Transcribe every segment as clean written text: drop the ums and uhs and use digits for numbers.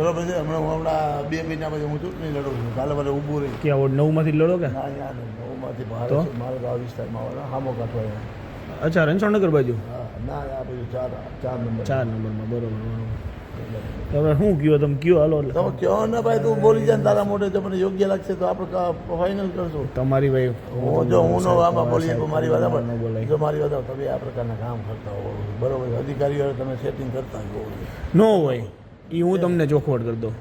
બરોબર છે. હમણાં 2 મહિના પછી હું ચૂંટણી લડું છું. કાલે મારે ઊભું રહી. ક્યાં વોર્ડ 9 માંથી લડો કે? ના યાર 9માંથી બહાર તો? છે. માલગાંવ વિસ્તારમાં વાળા હામો કાઠવા. અચ્છા, રણછોડનગર બાજુ. હા ના આ બધું 4 નંબર. 4 નંબરમાં બરોબર. તમે શું કયો? તમે કયો હાલો એટલે તમે કહો ને ભાઈ, તું બોલી જાય ને તારા મોઢે જો મને યોગ્ય લાગશે તો આપણે ફાઇનલ કરશું. તમારી ભાઈ હું નો આમાં બોલીએ તો મારી વાત ન બોલાય. જો મારી વાત તમે આ પ્રકારના કામ કરતા હો બરોબર, અધિકારીઓ તમે સેટિંગ કરતા હો ન હોય એ હું તમને ચોખવટ કરી દઉં.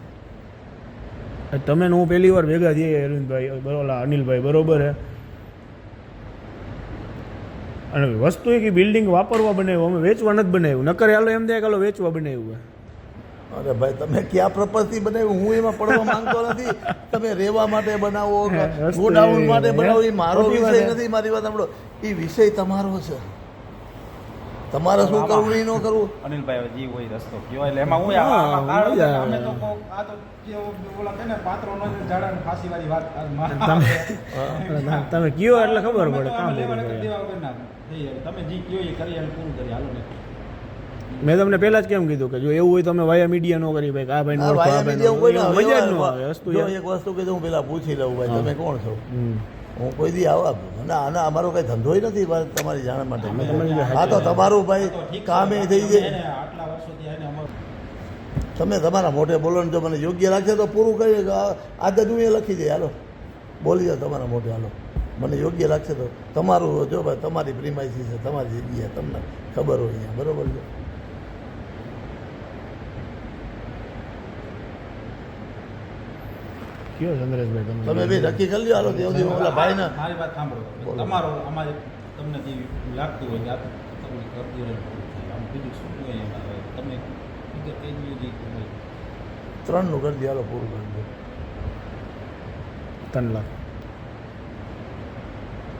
તમે ને હું પહેલી વાર ભેગા થઈએ અરવિંદભાઈ બરોબર, અનિલભાઈ બરોબર હે. અને વસ્તુ એ કે બિલ્ડિંગ વાપરવા બનાવ્યું, અમે વેચવા નથી બનાવ્યું. નકર હાલો એમ થાય કે હાલો વેચવા બનાવ્યું. અરે ભાઈ તમે ક્યાં પ્રપત્તિ બનાવ્યું? હું એમાં પડવા માંગતો નથી. તમે રહેવા માટે બનાવો, ગોડાઉન માટે બનાવો, એ મારો વિષય નથી. મારી વાત સાંભળો, એ વિષય તમારો છે. તમારે શું કરવું નહીં ન કરવું. અનિલભાઈ જી હોય રસ્તો કયો એટલે એમાં હું અમે તો આ તો ઓલા કે ને પાત્રો નો જાડા ફાંસી વાળી વાત તમે કયો એટલે ખબર પડે કામ તમે જી કયો એ કરી અને પૂરું કરી હાલો ને. મેં તમને પહેલા જ કેમ કીધું કે જો એવું હોય તમે વાયા મીડિયા નો કરી ભાઈ આ ભાઈ નો મજા જ ન આવે વસ્તુ. એક વસ્તુ કે હું પેલા પૂછી લઉં ભાઈ તમે કોણ છો? હું કોઈ દી આવા ના અમારો કઈ ધંધો નથી તમારી જાણ માટે. હા તો તમારું ભાઈ કામ એ થઈ જાય. આટલા વર્ષોથી એને અમારું તમે તમારા મોઢે બોલો ને જો મને યોગ્ય લાગશે તો પૂરું કરી આજે હું એ લખી દે. હાલો બોલી જાઓ તમારા મોઢે. હાલો મને યોગ્ય લાગશે તો તમારું જો ભાઈ તમારી પ્રીમાઇસી છે, તમારી જગ્યા તમને ખબર હોય અહીંયા બરોબર છે. કયો ચંદ્રેશભાઈ તમે બી નક્કી કરી લ્યો. હાલો દેવજી ઓલા ભાઈને મારી વાત સાંભળો. તમારો અમારે તમને જે લાગતું હોય કે આ તમે કરતી રહે આમ બીજું શું હોય એમાં તમે કહી 3 નું કરી દે. હાલો પૂરું કરી દે. 3 લાખ